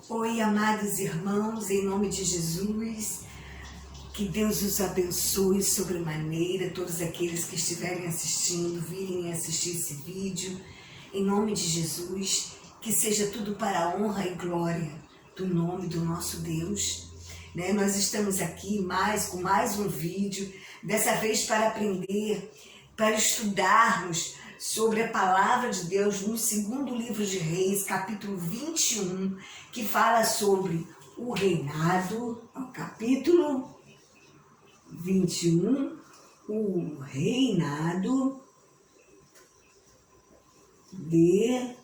Oi, amados irmãos, em nome de Jesus, que Deus os abençoe sobremaneira, todos aqueles que estiverem assistindo, virem assistir esse vídeo, em nome de Jesus, que seja tudo para a honra e glória do nome do nosso Deus. Nós estamos aqui com mais um vídeo, dessa vez para aprender, para estudarmos sobre a palavra de Deus no segundo livro de Reis, capítulo 21, que fala sobre o reinado, capítulo 21, o reinado de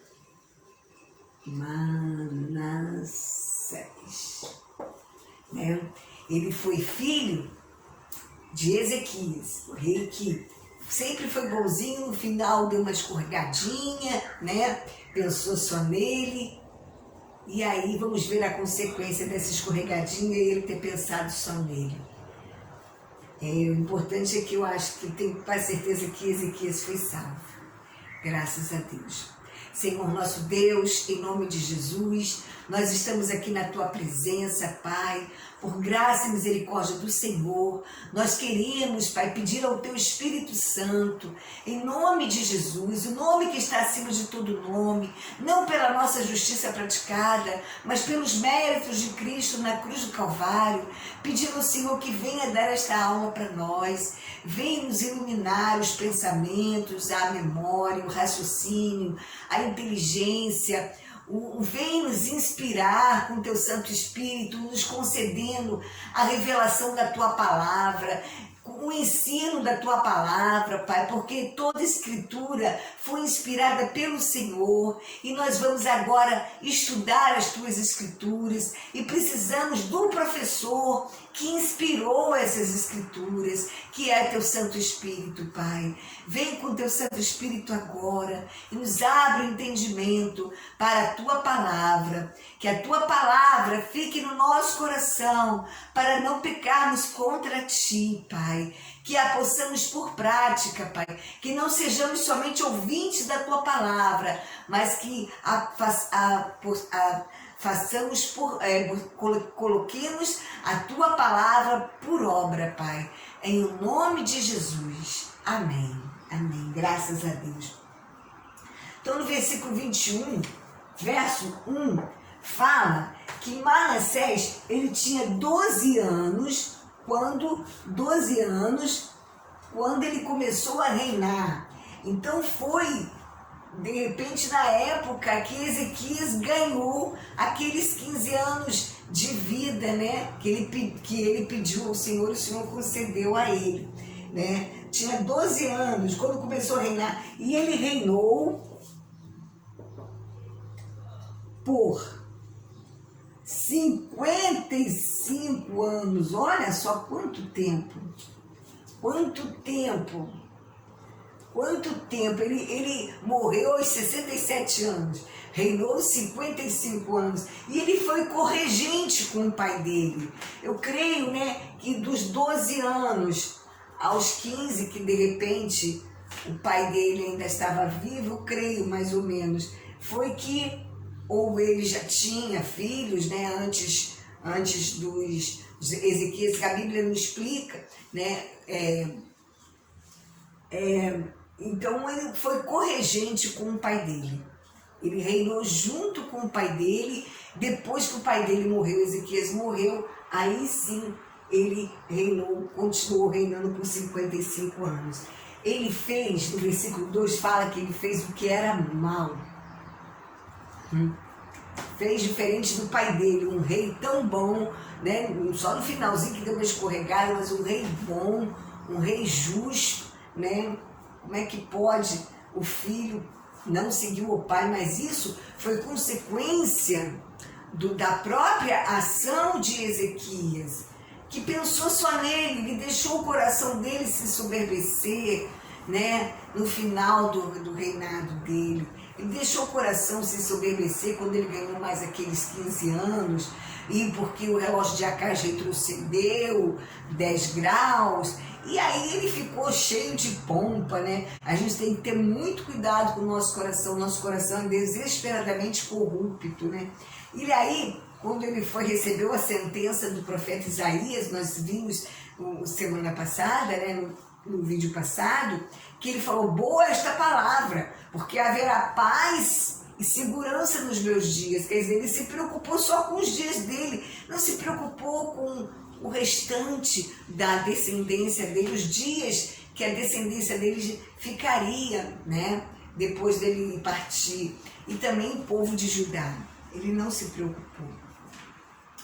Manassés. Ele foi filho de Ezequias, o rei que sempre foi bonzinho, no final deu uma escorregadinha, pensou só nele. E aí vamos ver a consequência dessa escorregadinha e ele ter pensado só nele. O importante é que eu acho que tenho quase certeza que Ezequias foi salvo. Graças a Deus. Senhor nosso Deus, em nome de Jesus, nós estamos aqui na Tua presença, Pai, por graça e misericórdia do Senhor. Nós queremos, Pai, pedir ao Teu Espírito Santo, em nome de Jesus, o nome que está acima de todo nome, não pela nossa justiça praticada, mas pelos méritos de Cristo na cruz do Calvário, pedindo ao Senhor que venha dar esta alma para nós, venha nos iluminar os pensamentos, a memória, o raciocínio, a inteligência, vem nos inspirar com Teu Santo Espírito, nos concedendo a revelação da Tua palavra, o ensino da Tua palavra, Pai, porque toda Escritura foi inspirada pelo Senhor e nós vamos agora estudar as Tuas Escrituras e precisamos do professor que inspirou essas Escrituras, que é Teu Santo Espírito, Pai. Vem com Teu Santo Espírito agora e nos abre o entendimento para a Tua palavra, que a Tua palavra fique no nosso coração para não pecarmos contra Ti, Pai. Que a possamos por prática, Pai, que não sejamos somente ouvintes da Tua palavra, mas que coloquemos a Tua palavra por obra, Pai, em nome de Jesus. Amém. Amém. Graças a Deus. Então, no versículo 21, verso 1, fala que Manassés, ele tinha 12 anos quando ele começou a reinar. Então foi, de repente, na época que Ezequias ganhou aqueles 15 anos de vida, que ele pediu ao Senhor, o Senhor concedeu a ele, Tinha 12 anos quando começou a reinar, e ele reinou por 55 anos. Olha só quanto tempo. Ele morreu aos 67 anos, reinou 55 anos, e ele foi corregente com o pai dele. Eu creio, que dos 12 anos aos 15, que de repente o pai dele ainda estava vivo, eu creio mais ou menos, foi que, ou ele já tinha filhos, antes dos Ezequias, que a Bíblia não explica, então ele foi corregente com o pai dele. Ele reinou junto com o pai dele. Depois que o pai dele morreu, Ezequias morreu, aí sim ele continuou reinando por 55 anos. Ele fez, no versículo 2 fala que ele fez o que era mal. Fez diferente do pai dele, um rei tão bom, só no finalzinho que deu uma escorregada, mas um rei bom, um rei justo, Como é que pode o filho não seguir o pai? Mas isso foi consequência da própria ação de Ezequias, que pensou só nele, ele deixou o coração dele se soberbecer, no final do reinado dele. Ele deixou o coração se soberbecer quando ele ganhou mais aqueles 15 anos, e porque o relógio de Acás retrocedeu 10 graus, e aí ele ficou cheio de pompa, A gente tem que ter muito cuidado com o nosso coração é desesperadamente corrupto, E aí, quando ele recebeu a sentença do profeta Isaías, nós vimos semana passada, né, no vídeo passado, que ele falou, boa esta palavra, porque haverá paz e segurança nos meus dias. Quer dizer, ele se preocupou só com os dias dele, não se preocupou com o restante da descendência dele, os dias que a descendência dele ficaria, né, depois dele partir. E também o povo de Judá, ele não se preocupou.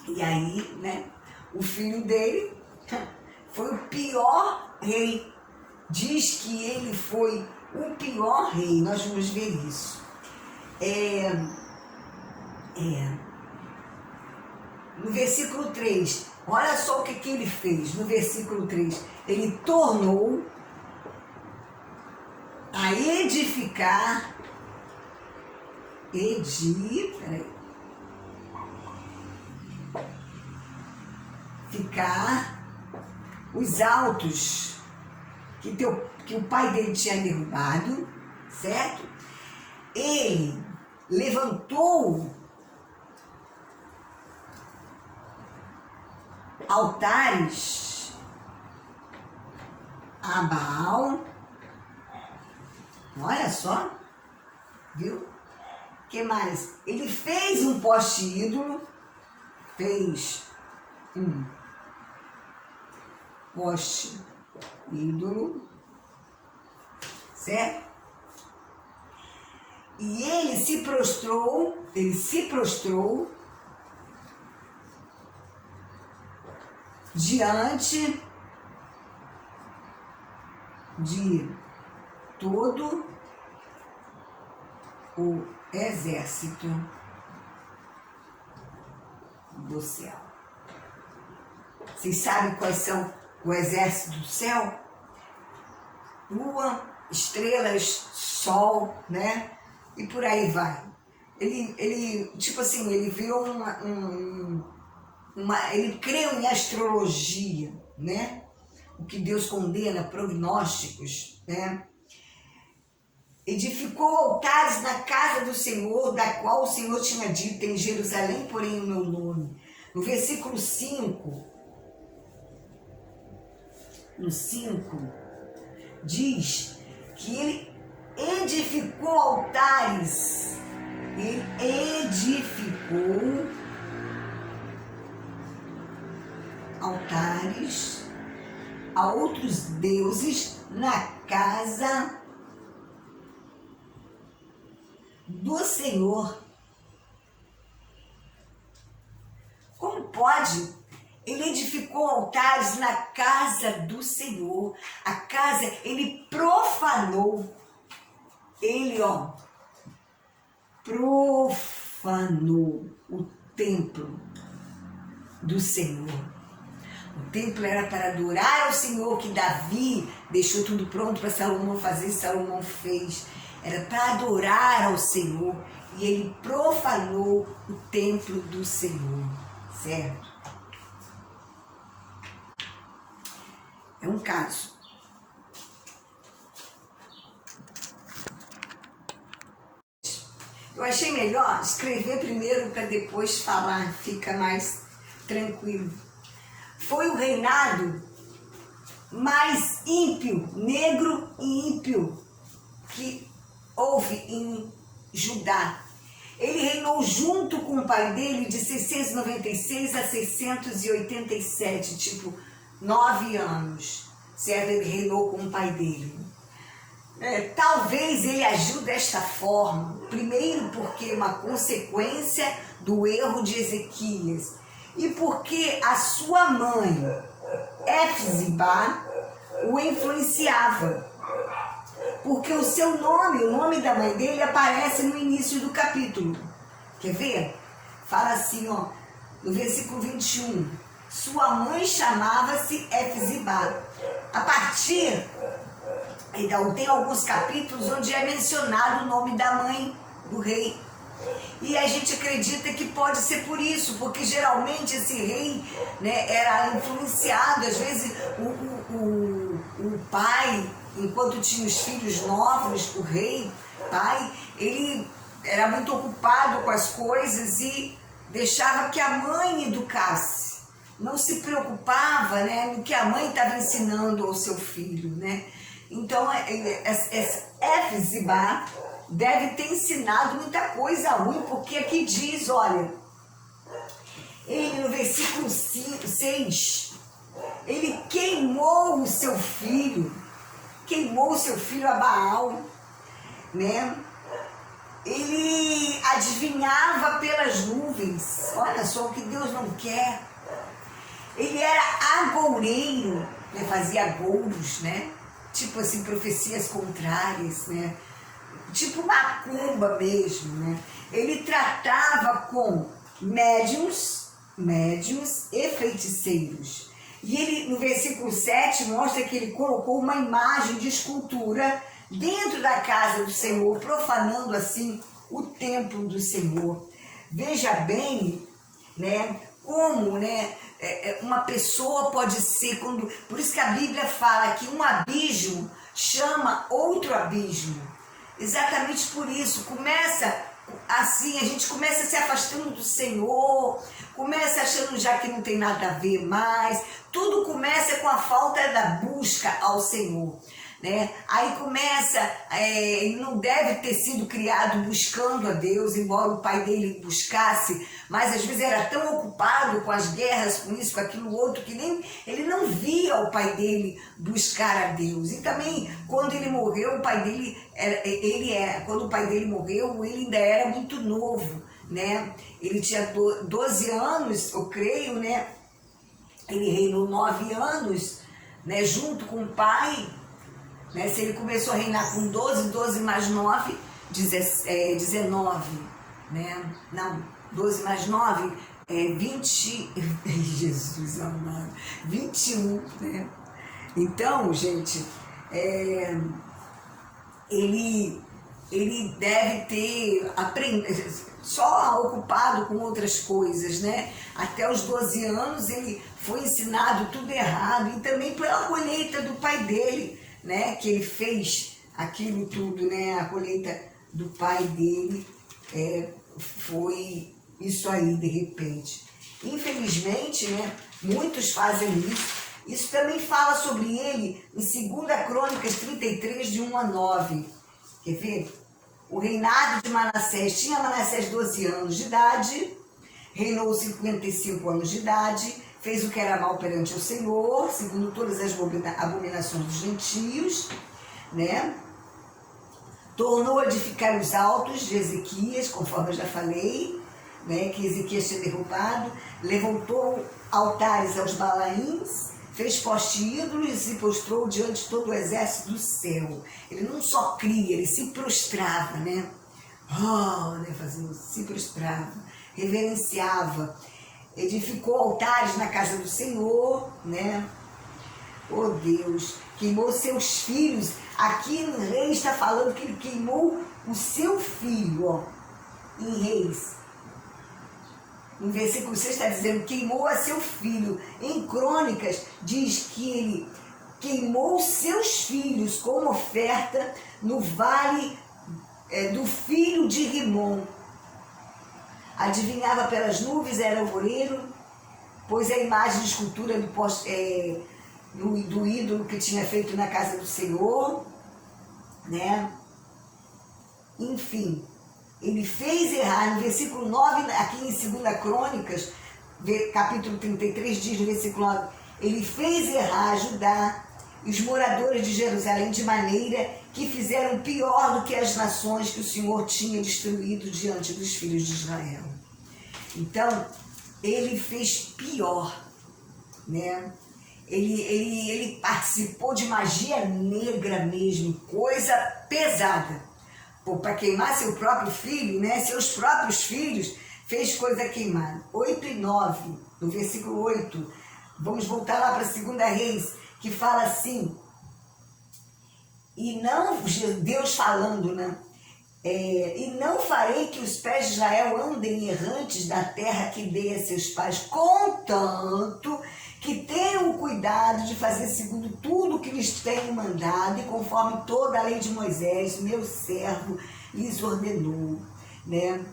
E aí, né, o filho dele foi o pior rei. Diz que ele foi o pior rei, nós vamos ver isso. No versículo 3, olha só o que ele fez. No versículo 3, ele tornou a edificar, ficar os altos que o pai dele tinha derrubado, certo? Ele levantou altares a Baal. Olha só, viu? Que mais? Ele fez um poste ídolo, fez um poste ídolo, certo? E ele se prostrou diante de todo o exército do céu. Vocês sabem quais são o exército do céu? Lua, estrelas, sol, né? E por aí vai. Ele tipo assim, ele virou ele creu em astrologia, né? O que Deus condena, prognósticos, né? Edificou altares na casa do Senhor, da qual o Senhor tinha dito, em Jerusalém, porém o meu nome. No versículo 5, no 5, diz que ele edificou altares. Ele edificou altares a outros deuses na casa do Senhor. Como pode? Ele edificou altares na casa do Senhor. A casa, ele profanou. Ele, profanou o templo do Senhor. O templo era para adorar ao Senhor, que Davi deixou tudo pronto para Salomão fazer, e Salomão fez. Era para adorar ao Senhor, e ele profanou o templo do Senhor, certo? É um caso. Eu achei melhor escrever primeiro para depois falar, fica mais tranquilo. Foi o reinado mais ímpio, negro e ímpio que houve em Judá. Ele reinou junto com o pai dele de 696 a 687, tipo 9 anos, certo? Ele reinou com o pai dele. Talvez ele agiu desta forma, primeiro porque é uma consequência do erro de Ezequias, e porque a sua mãe, Efzibá, o influenciava. Porque o seu nome, o nome da mãe dele, aparece no início do capítulo. Quer ver? Fala assim, no versículo 21. Sua mãe chamava-se Efzibá. A partir, então, tem alguns capítulos onde é mencionado o nome da mãe do rei. E a gente acredita que pode ser por isso, porque geralmente esse rei, né, era influenciado. Às vezes o pai, enquanto tinha os filhos novos, o rei, pai, ele era muito ocupado com as coisas e deixava que a mãe educasse, não se preocupava, né, no que a mãe estava ensinando ao seu filho, né? Então, Éfziba deve ter ensinado muita coisa ruim, porque aqui diz, olha, ele no versículo 6, ele queimou o seu filho a Baal, né? Ele adivinhava pelas nuvens, olha só o que Deus não quer. Ele era agoureiro, né? Fazia agouros, né? Tipo assim, profecias contrárias, né? Tipo macumba mesmo, né? Ele tratava com médiuns e feiticeiros. E ele, no versículo 7, mostra que ele colocou uma imagem de escultura dentro da casa do Senhor, profanando assim o templo do Senhor. Veja bem, né, como, né, uma pessoa pode ser, por isso que a Bíblia fala que um abismo chama outro abismo. Exatamente por isso, começa assim, a gente começa se afastando do Senhor, começa achando já que não tem nada a ver mais, tudo começa com a falta da busca ao Senhor, né? Aí começa, ele não deve ter sido criado buscando a Deus, embora o pai dele buscasse, mas às vezes era tão ocupado com as guerras, com isso, com aquilo outro, que nem ele não via o pai dele buscar a Deus. E também, quando ele morreu, o pai dele, quando o pai dele morreu, ele ainda era muito novo, né? Ele tinha 12 anos, eu creio, né? Ele reinou 9 anos, né? Junto com o pai. Né? Se ele começou a reinar com 12 mais 9, 19, né? Não, 12 mais 9, 20, Jesus amado, 21, né? Então, gente, ele deve ter aprendido, só ocupado com outras coisas, né? Até os 12 anos ele foi ensinado tudo errado, e também pela colheita do pai dele, né, que ele fez aquilo tudo, né, a colheita do pai dele foi isso aí de repente. Infelizmente, né, muitos fazem isso. Isso também fala sobre ele em 2 Crônicas 33, de 1 a 9. Quer ver? O reinado de Manassés, tinha Manassés 12 anos de idade, reinou 55 anos de idade, fez o que era mal perante o Senhor, segundo todas as abominações dos gentios, né? Tornou a edificar os altos de Ezequias, conforme eu já falei, né? Que Ezequias tinha derrubado, levantou altares aos Balaíns, fez poste ídolos e prostrou diante de todo o exército do céu. Ele não só cria, ele se prostrava, né? Se prostrava, reverenciava, edificou altares na casa do Senhor, né? Oh Deus, queimou seus filhos. Aqui no Reis está falando que ele queimou o seu filho, ó, em Reis. No versículo 6 está dizendo, queimou a seu filho. Em Crônicas diz que ele queimou seus filhos como oferta no vale do filho de Rimon. Adivinhava pelas nuvens, era alvoreiro, pois a imagem de escultura do ídolo que tinha feito na casa do Senhor, né? Enfim, ele fez errar. No versículo 9, aqui em 2 Crônicas, capítulo 33, diz no versículo 9, ele fez errar Judá e os moradores de Jerusalém de maneira que fizeram pior do que as nações que o Senhor tinha destruído diante dos filhos de Israel. Então, ele fez pior, né? Ele participou de magia negra mesmo, coisa pesada. Para queimar seu próprio filho, né? Seus próprios filhos, fez coisa queimada. 8 e 9, no versículo 8, vamos voltar lá para 2 Reis, que fala assim, e não, Deus falando, né? E não farei que os pés de Israel andem errantes da terra que dei a seus pais, contanto que tenham o cuidado de fazer segundo tudo o que lhes tenho mandado e conforme toda a lei de Moisés, meu servo, lhes ordenou, né?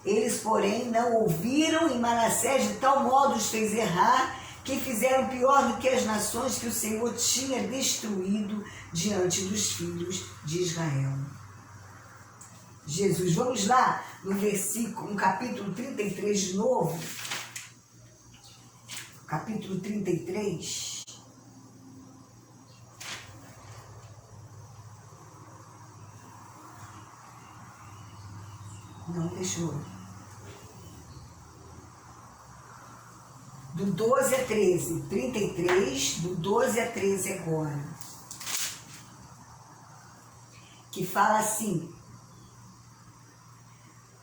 Eles, porém, não ouviram, e Manassés de tal modo os fez errar, que fizeram pior do que as nações que o Senhor tinha destruído diante dos filhos de Israel. Jesus, vamos lá no capítulo 33 de novo. Capítulo 33. Não, deixou. Do 12 a 13. 33, do 12 a 13 agora. Que fala assim.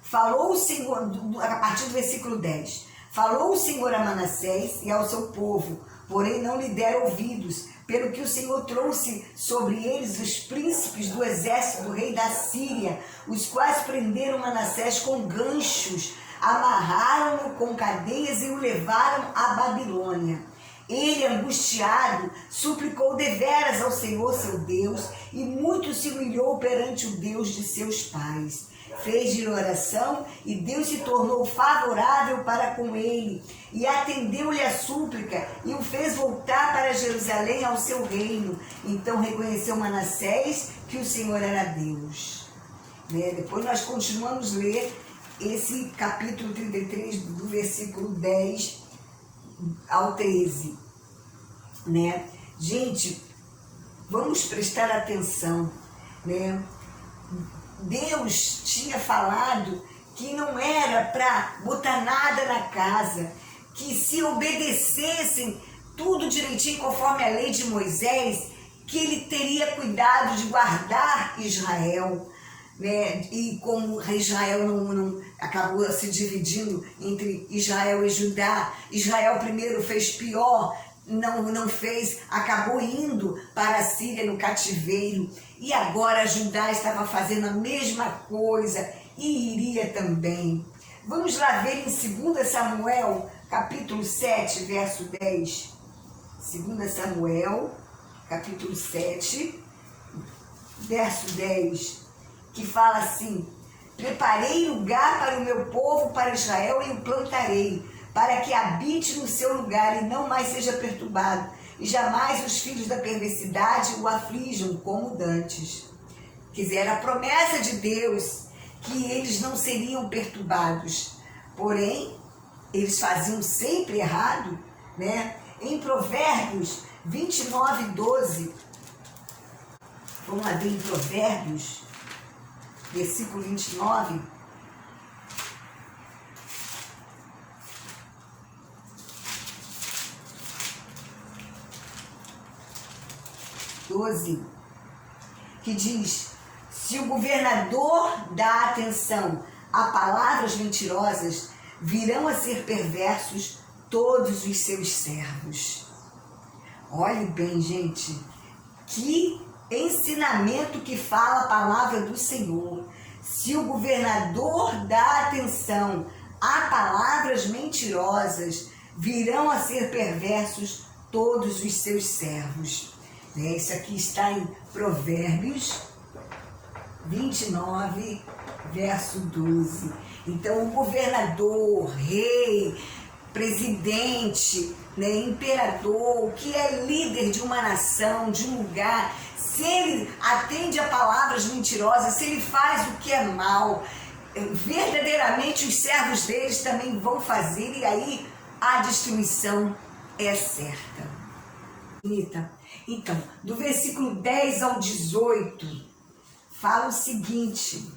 Falou o Senhor, a partir do versículo 10. Falou o Senhor a Manassés e ao seu povo, porém não lhe deram ouvidos, pelo que o Senhor trouxe sobre eles os príncipes do exército do rei da Síria, os quais prenderam Manassés com ganchos, amarraram-no com cadeias e o levaram à Babilônia. Ele, angustiado, suplicou deveras ao Senhor seu Deus e muito se humilhou perante o Deus de seus pais. Fez-lhe oração e Deus se tornou favorável para com ele e atendeu-lhe a súplica e o fez voltar para Jerusalém ao seu reino. Então reconheceu Manassés que o Senhor era Deus. Depois nós continuamos a ler esse capítulo 33 do versículo 10 ao 13. Gente, vamos prestar atenção, Deus tinha falado que não era para botar nada na casa, que se obedecessem tudo direitinho conforme a lei de Moisés, que ele teria cuidado de guardar Israel, E como Israel não acabou se dividindo entre Israel e Judá, Israel primeiro fez pior, não fez, acabou indo para a Síria no cativeiro, e agora Judá estava fazendo a mesma coisa e iria também. Vamos lá ver em 2 Samuel, capítulo 7, verso 10. 2 Samuel, capítulo 7, verso 10, que fala assim: preparei lugar para o meu povo, para Israel, e o plantarei, para que habite no seu lugar e não mais seja perturbado, e jamais os filhos da perversidade o aflijam como dantes. Era a promessa de Deus que eles não seriam perturbados, porém, eles faziam sempre errado, Em Provérbios 29, 12, vamos lá ver em Provérbios, versículo 29, que diz: se o governador dá atenção a palavras mentirosas, virão a ser perversos todos os seus servos. Olhe bem, gente, que ensinamento que fala a palavra do Senhor. Se o governador dá atenção a palavras mentirosas, virão a ser perversos todos os seus servos. Isso aqui está em Provérbios 29, verso 12. Então, o governador, rei, presidente, imperador, que é líder de uma nação, de um lugar, se ele atende a palavras mentirosas, se ele faz o que é mal, verdadeiramente os servos deles também vão fazer, e aí a destruição é certa. Então, do versículo 10 ao 18, fala o seguinte: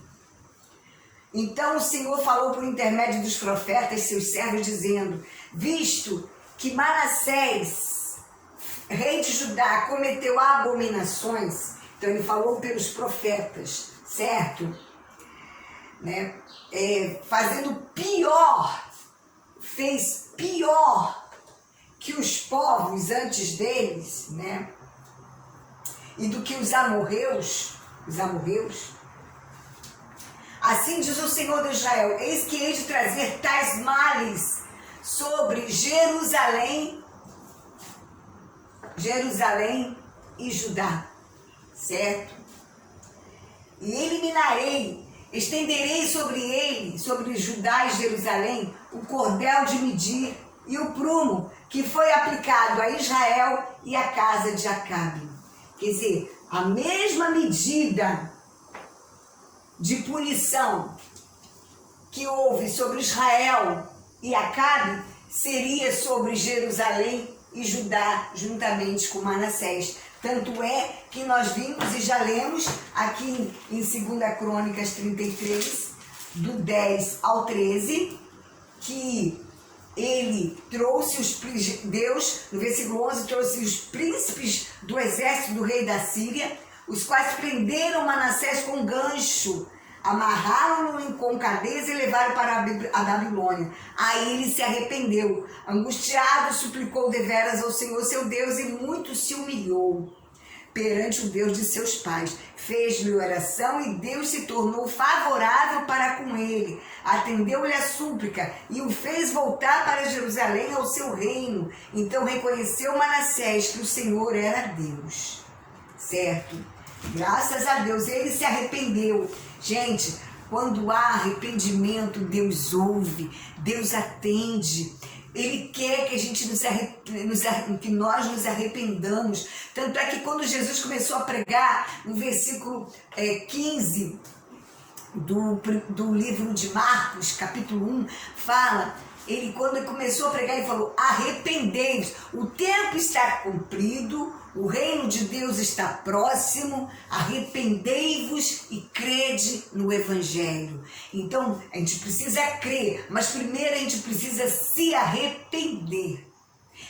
então o Senhor falou por intermédio dos profetas, seus servos, dizendo: visto que Manassés, rei de Judá, cometeu abominações, então ele falou pelos profetas, certo? Fazendo pior, fez pior que os povos antes deles, e do que os amorreus, assim diz o Senhor de Israel: eis que hei de trazer tais males sobre Jerusalém e Judá, certo? E eliminarei, estenderei sobre sobre Judá e Jerusalém o cordel de medir e o prumo que foi aplicado a Israel e à casa de Acabe. Quer dizer, a mesma medida de punição que houve sobre Israel e Acabe seria sobre Jerusalém e Judá, juntamente com Manassés. Tanto é que nós vimos e já lemos aqui em 2 Crônicas 33, do 10 ao 13, que ele trouxe Deus, no versículo 11, trouxe os príncipes do exército do rei da Síria, os quais prenderam Manassés com gancho, amarraram-no com cadeias e levaram para a Babilônia. Aí ele se arrependeu, angustiado, suplicou deveras ao Senhor seu Deus e muito se humilhou perante o Deus de seus pais. Fez-lhe oração e Deus se tornou favorável para com ele. Atendeu-lhe a súplica e o fez voltar para Jerusalém ao seu reino. Então reconheceu Manassés que o Senhor era Deus. Certo? Graças a Deus, ele se arrependeu. Gente, quando há arrependimento, Deus ouve, Deus atende. Ele quer que a gente que nós nos arrependamos. Tanto é que quando Jesus começou a pregar, no versículo 15 do livro de Marcos, capítulo 1, fala, quando ele começou a pregar, ele falou, arrependei-vos, o tempo está cumprido, o reino de Deus está próximo, arrependei-vos e crede no Evangelho. Então, a gente precisa crer, mas primeiro a gente precisa se arrepender.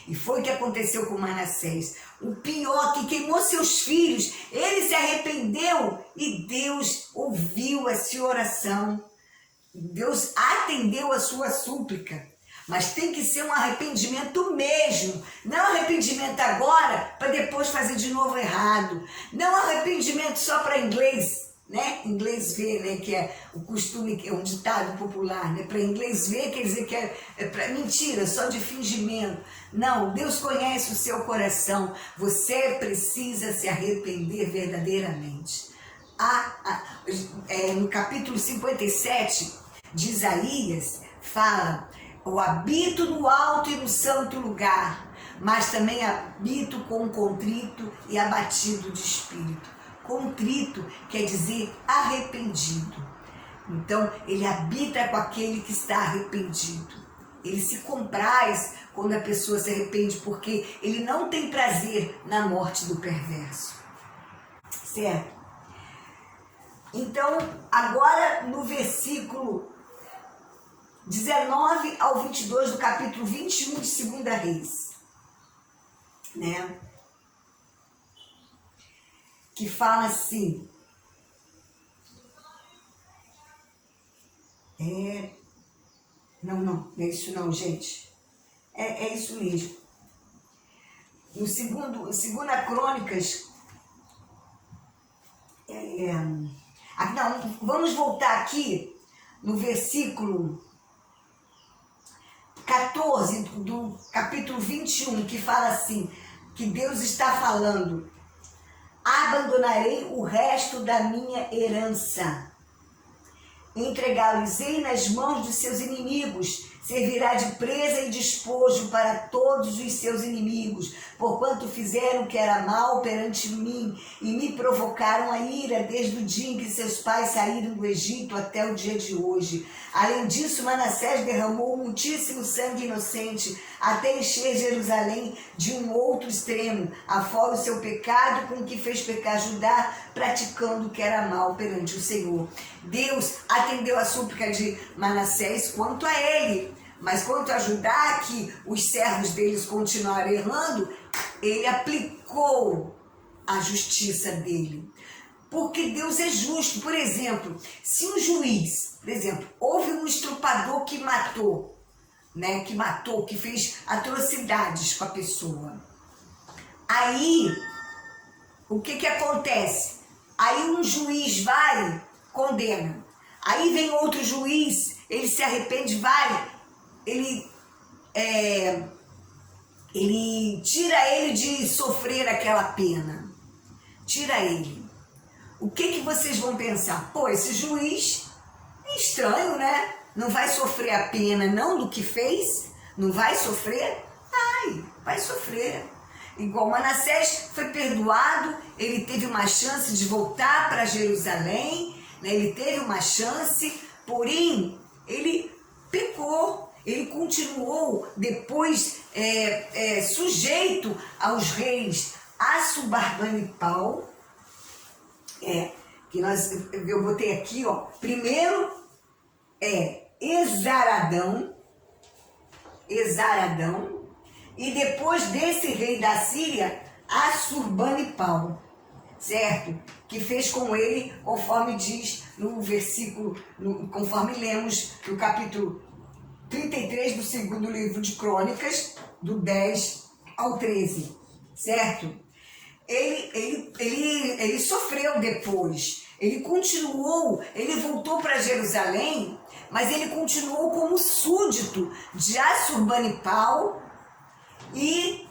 E foi o que aconteceu com Manassés. O pior, que queimou seus filhos, ele se arrependeu e Deus ouviu a sua oração. Deus atendeu a sua súplica. Mas tem que ser um arrependimento mesmo. Não arrependimento agora para depois fazer de novo errado. Não arrependimento só para inglês, né? Inglês ver, né? Que é o costume, que é um ditado popular, né? Para inglês ver quer dizer que é para mentira, só de fingimento. Não, Deus conhece o seu coração. Você precisa se arrepender verdadeiramente. No capítulo 57 de Isaías, fala: eu habito no alto e no santo lugar, mas também habito com contrito e abatido de espírito. Contrito quer dizer arrependido. Então, ele habita com aquele que está arrependido. Ele se compraz quando a pessoa se arrepende, porque ele não tem prazer na morte do perverso. Certo? Então, agora no versículo 19 ao 22 do capítulo 21 de 2 Reis, né? Que fala assim, não é isso não, gente, é isso mesmo. No segunda Crônicas, vamos voltar aqui no versículo 14 do capítulo 21, que fala assim, que Deus está falando: abandonarei o resto da minha herança, entregá-los-ei nas mãos de seus inimigos, servirá de presa e despojo para todos os seus inimigos, porquanto fizeram o que era mal perante mim e me provocaram a ira desde o dia em que seus pais saíram do Egito até o dia de hoje. Além disso, Manassés derramou muitíssimo sangue inocente até encher Jerusalém de um outro extremo, afora o seu pecado com que fez pecar Judá, praticando o que era mal perante o Senhor. Deus atendeu a súplica de Manassés quanto a ele, mas quanto a Judá, que os servos deles continuaram errando, ele aplicou a justiça dele. Porque Deus é justo. Por exemplo, se um juiz, por exemplo, houve um estuprador que matou, né, que fez atrocidades com a pessoa. Aí, o que acontece? Aí um juiz vai, condena. Aí vem outro juiz, ele se arrepende, ele tira ele de sofrer aquela pena. Tira ele. O que vocês vão pensar? Pô, esse juiz é estranho, né? Não vai sofrer a pena não do que fez? Não vai sofrer? Vai sofrer. Igual Manassés foi perdoado, ele teve uma chance de voltar para Jerusalém, né? Ele teve uma chance, porém ele pecou, ele continuou depois sujeito aos reis Assurbanipal, que eu botei aqui, ó. Primeiro Esaradão, e depois desse rei da Síria, Assurbanipal, certo? Que fez com ele, conforme diz no versículo, conforme lemos no capítulo 33 do segundo livro de Crônicas, do 10 ao 13, certo? Ele sofreu depois, ele continuou, ele voltou para Jerusalém, mas ele continuou como súdito de Assurbanipal, e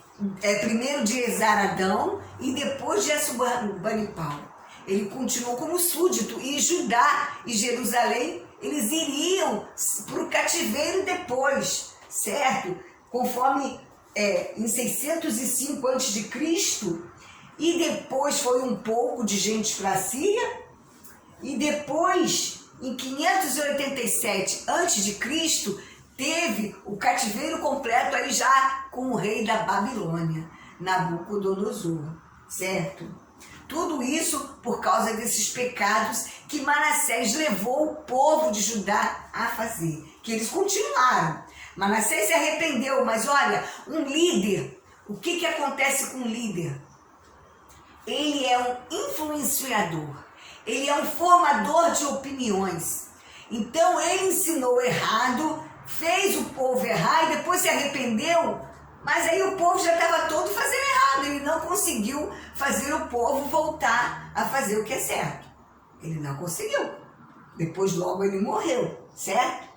primeiro de Esaradão e depois de Assurbanipal. Ele continuou como súdito, e Judá e Jerusalém, eles iriam para o cativeiro depois, certo? Conforme em 605 a.C., e depois foi um pouco de gente para a Síria, e depois, em 587 a.C., teve o cativeiro completo aí já com o rei da Babilônia, Nabucodonosor, certo? Tudo isso por causa desses pecados que Manassés levou o povo de Judá a fazer, que eles continuaram. Manassés se arrependeu, mas olha, um líder, o que acontece com um líder? Ele é um influenciador, ele é um formador de opiniões. Então ele ensinou errado, fez o povo errar e depois se arrependeu, mas aí o povo já estava todo fazendo errado, ele não conseguiu fazer o povo voltar a fazer o que é certo. Ele não conseguiu. Depois logo ele morreu, certo?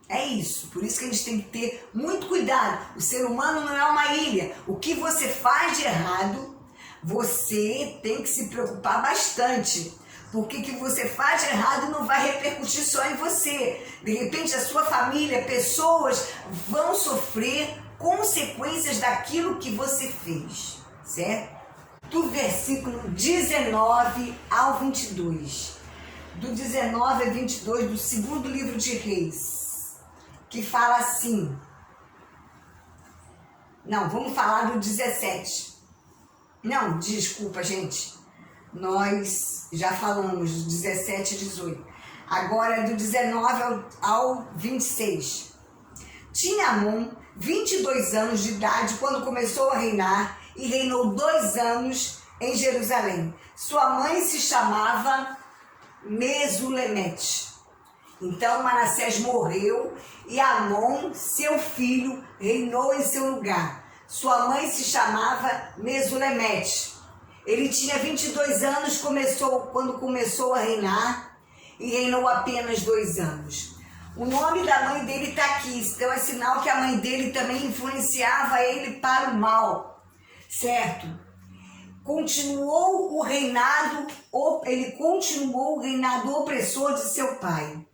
É isso, por isso que a gente tem que ter muito cuidado. O ser humano não é uma ilha. O que você faz de errado, você tem que se preocupar bastante. Porque o que você faz de errado não vai repercutir só em você. De repente a sua família, pessoas vão sofrer consequências daquilo que você fez, certo? Do versículo 19 ao 22. Do 19 a 22 do segundo livro de Reis. Que fala assim. Não, vamos falar do 17. Não, desculpa, gente. Nós já falamos do 17 e 18. Agora é do 19 ao 26. Tinha Amon 22 anos de idade quando começou a reinar e reinou 2 anos em Jerusalém. Sua mãe se chamava Mesulemete. Então Manassés morreu e Amon, seu filho, reinou em seu lugar. Sua mãe se chamava Mesulemete. Ele tinha 22 anos quando começou a reinar e reinou apenas 2 anos. O nome da mãe dele está aqui, então é sinal que a mãe dele também influenciava ele para o mal, certo? Ele continuou o reinado opressor de seu pai.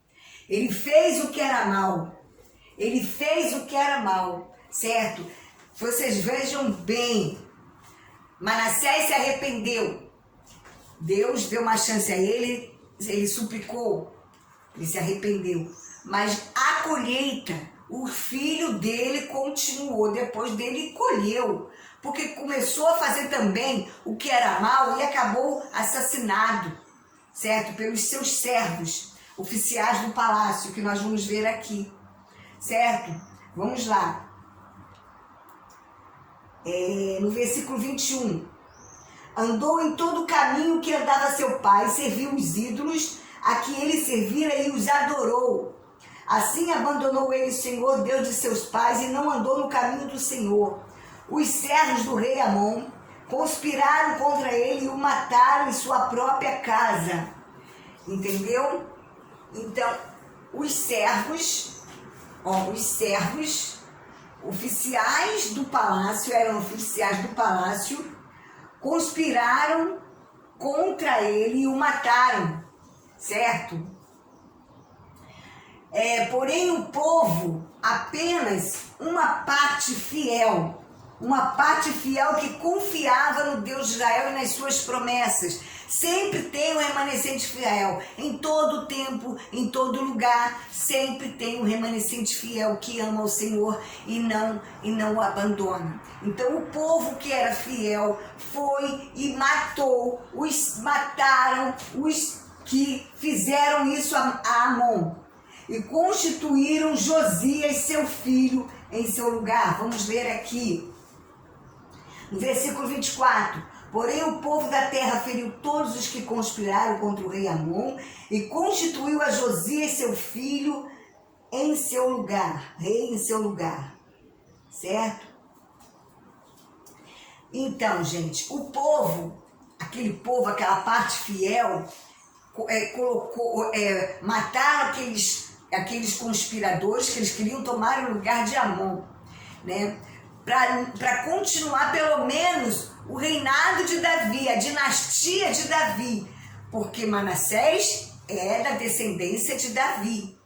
Ele fez o que era mal. Certo? Vocês vejam bem. Manassés se arrependeu. Deus deu uma chance a ele, ele suplicou, ele se arrependeu. Mas a colheita, o filho dele continuou, depois dele colheu. Porque começou a fazer também o que era mal e acabou assassinado, certo? Pelos seus servos, oficiais do palácio, que nós vamos ver aqui, certo? Vamos lá. No versículo 21. Andou em todo o caminho que andava seu pai, serviu os ídolos a que ele servira e os adorou. Assim abandonou ele o Senhor, Deus de seus pais, e não andou no caminho do Senhor. Os servos do rei Amon conspiraram contra ele e o mataram em sua própria casa. Entendeu? Então, os servos, oficiais do palácio, conspiraram contra ele e o mataram, certo? Porém o povo, apenas uma parte fiel que confiava no Deus de Israel e nas suas promessas. Sempre tem um remanescente fiel, em todo tempo, em todo lugar, sempre tem um remanescente fiel que ama o Senhor e não o abandona. Então o povo que era fiel foi e mataram os que fizeram isso a Amon e constituíram Josias, seu filho, em seu lugar. Vamos ler aqui. No versículo 24, porém o povo da terra feriu todos os que conspiraram contra o rei Amon e constituiu a Josias, seu filho, em seu lugar, rei em seu lugar, certo? Então, gente, o povo, aquela parte fiel, mataram aqueles conspiradores que eles queriam tomar o lugar de Amon, né? Para continuar pelo menos o reinado de Davi, a dinastia de Davi, porque Manassés é da descendência de Davi.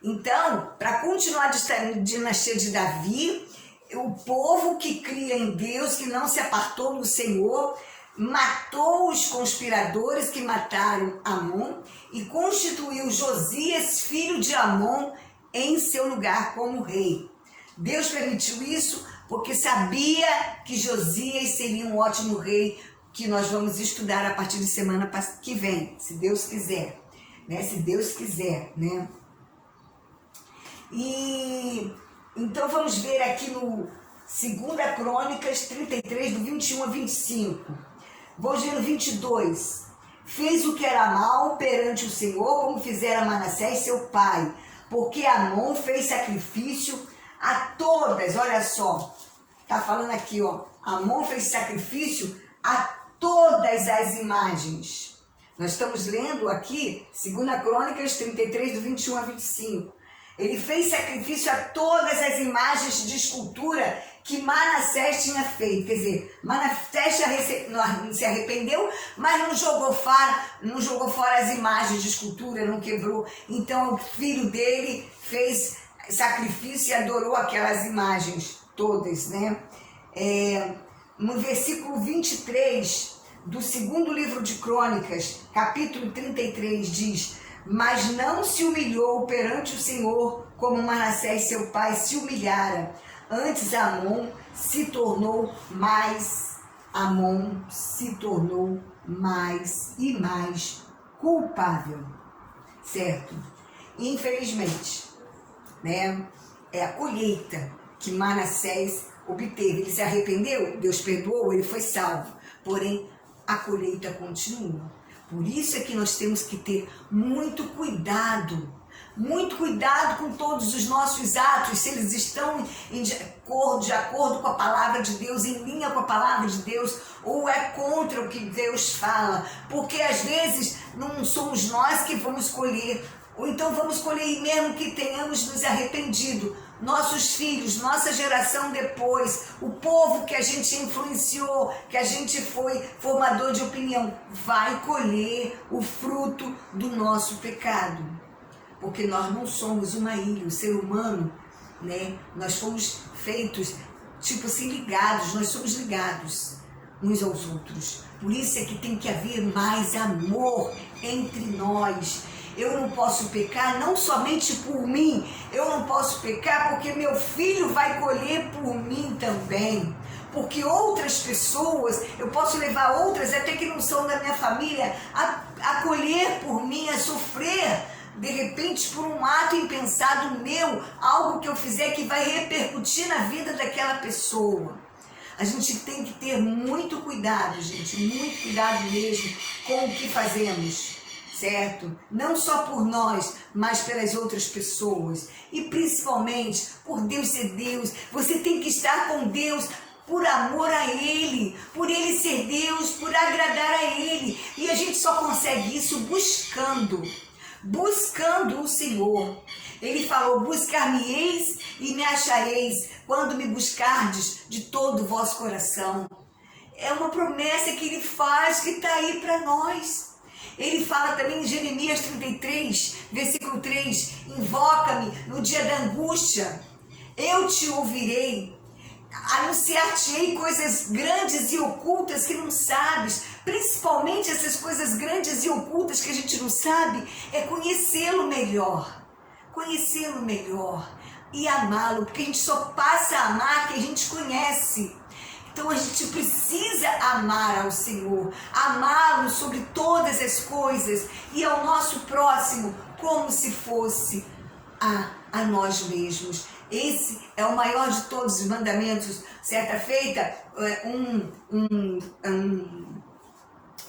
Então, para continuar a dinastia de Davi, o povo que cria em Deus, que não se apartou do Senhor, matou os conspiradores que mataram Amon e constituiu Josias, filho de Amon, em seu lugar como rei. Deus permitiu isso porque sabia que Josias seria um ótimo rei, que nós vamos estudar a partir de semana que vem, se Deus quiser, né? Se Deus quiser, né? E então vamos ver aqui no 2 Crônicas 33, do 21 a 25. Vamos ver no 22. Fez o que era mal perante o Senhor, como fizera Manassés seu pai, porque Amon fez sacrifício a todas, olha só, tá falando aqui, ó, Amon fez sacrifício a todas as imagens. Nós estamos lendo aqui 2 Crônicas 33, do 21 a 25. Ele fez sacrifício a todas as imagens de escultura que Manassés tinha feito. Quer dizer, Manassés se arrependeu, mas não jogou fora as imagens de escultura, não quebrou. Então o filho dele fez sacrifício e adorou aquelas imagens todas, né? No versículo 23 do 2º livro de Crônicas, capítulo 33, diz: mas não se humilhou perante o Senhor como Manassés seu pai se humilhara. Antes Amon se tornou mais e mais culpável, certo? Infelizmente, né? É a colheita que Manassés obteve. Ele se arrependeu, Deus perdoou, ele foi salvo. Porém, a colheita continua. Por isso é que nós temos que ter muito cuidado com todos os nossos atos, se eles estão de acordo com a palavra de Deus, em linha com a palavra de Deus, ou é contra o que Deus fala, porque às vezes não somos nós que vamos colher, ou então vamos colher mesmo que tenhamos nos arrependido. Nossos filhos, nossa geração depois, o povo que a gente influenciou, que a gente foi formador de opinião, vai colher o fruto do nosso pecado. Porque nós não somos uma ilha, o ser humano, né? Nós fomos feitos, tipo assim, ligados, nós somos ligados uns aos outros. Por isso é que tem que haver mais amor entre nós. Eu não posso pecar não somente por mim, eu não posso pecar porque meu filho vai colher por mim também. Porque outras pessoas, eu posso levar outras até que não são da minha família, a colher por mim, a sofrer, de repente por um ato impensado meu, algo que eu fizer que vai repercutir na vida daquela pessoa. A gente tem que ter muito cuidado, gente, muito cuidado mesmo com o que fazemos. Certo? Não só por nós, mas pelas outras pessoas. E principalmente por Deus ser Deus. Você tem que estar com Deus por amor a Ele, por Ele ser Deus, por agradar a Ele. E a gente só consegue isso buscando o Senhor. Ele falou: buscar-me-eis e me achareis, quando me buscardes de todo o vosso coração. É uma promessa que Ele faz, que está aí para nós. Ele fala também em Jeremias 33, versículo 3, invoca-me no dia da angústia, eu te ouvirei, anunciar-te-ei coisas grandes e ocultas que não sabes. Principalmente essas coisas grandes e ocultas que a gente não sabe, é conhecê-lo melhor e amá-lo, porque a gente só passa a amar quem a gente conhece. Então a gente precisa amar ao Senhor, amá-lo sobre todas as coisas e ao nosso próximo como se fosse a nós mesmos. Esse é o maior de todos os mandamentos. Certa feita,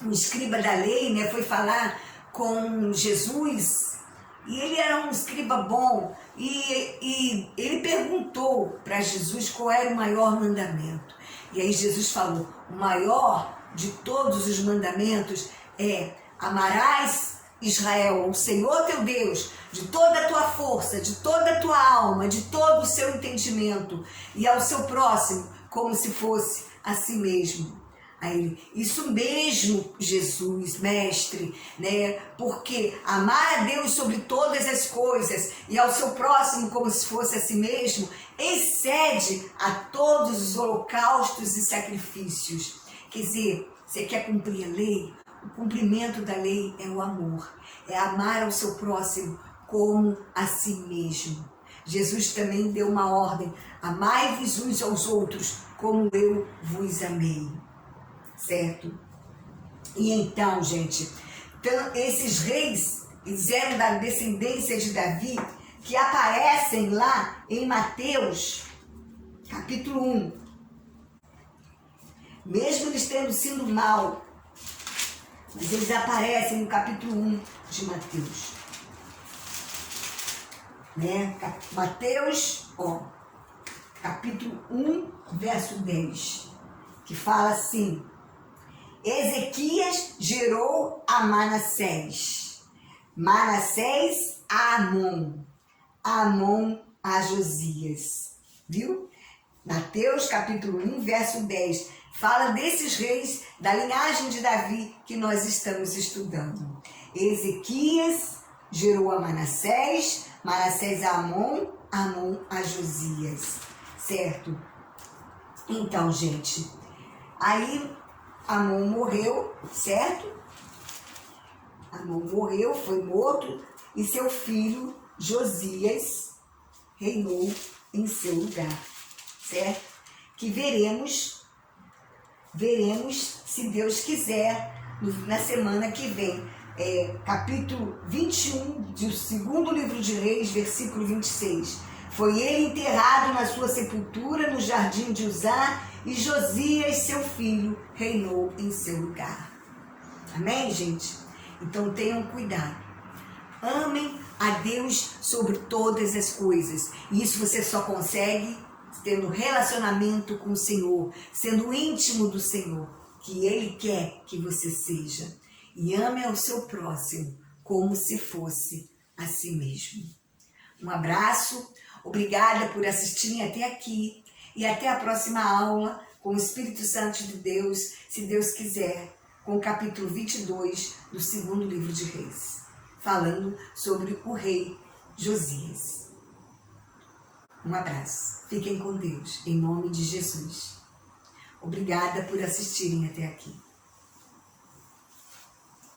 um escriba da lei, né, foi falar com Jesus, e ele era um escriba bom, e ele perguntou para Jesus qual era o maior mandamento. E aí Jesus falou, o maior de todos os mandamentos é: amarás Israel, o Senhor teu Deus, de toda a tua força, de toda a tua alma, de todo o seu entendimento, e ao seu próximo como se fosse a si mesmo. Aí, isso mesmo, Jesus, mestre, né? Porque amar a Deus sobre todas as coisas e ao seu próximo como se fosse a si mesmo, excede a todos os holocaustos e sacrifícios. Quer dizer, você quer cumprir a lei? O cumprimento da lei é o amor, é amar ao seu próximo como a si mesmo. Jesus também deu uma ordem: amai-vos uns aos outros como eu vos amei. Certo? E então, gente, esses reis, eles eram da descendência de Davi, que aparecem lá em Mateus, capítulo 1. Mesmo eles tendo sido mal, mas eles aparecem no capítulo 1 de Mateus. Né? Mateus, capítulo 1, verso 10, que fala assim: Ezequias gerou a Manassés, Manassés a Amon, Amon a Josias. Viu? Mateus capítulo 1, verso 10, fala desses reis da linhagem de Davi que nós estamos estudando. Ezequias gerou a Manassés, Manassés a Amon, Amon a Josias. Certo? Então, gente, aí Amon morreu, certo? Amon morreu, foi morto, e seu filho Josias reinou em seu lugar, certo? Que veremos, se Deus quiser, na semana que vem. Capítulo 21 do segundo livro de Reis, versículo 26. Foi ele enterrado na sua sepultura no jardim de Uzá, e Josias, seu filho, reinou em seu lugar. Amém, gente? Então tenham cuidado. Amem a Deus sobre todas as coisas. E isso você só consegue tendo relacionamento com o Senhor, sendo íntimo do Senhor, que Ele quer que você seja. E ame ao seu próximo como se fosse a si mesmo. Um abraço, obrigada por assistirem até aqui. E até a próxima aula com o Espírito Santo de Deus, se Deus quiser, com o capítulo 22 do segundo livro de Reis, falando sobre o rei Josias. Um abraço. Fiquem com Deus, em nome de Jesus. Obrigada por assistirem até aqui.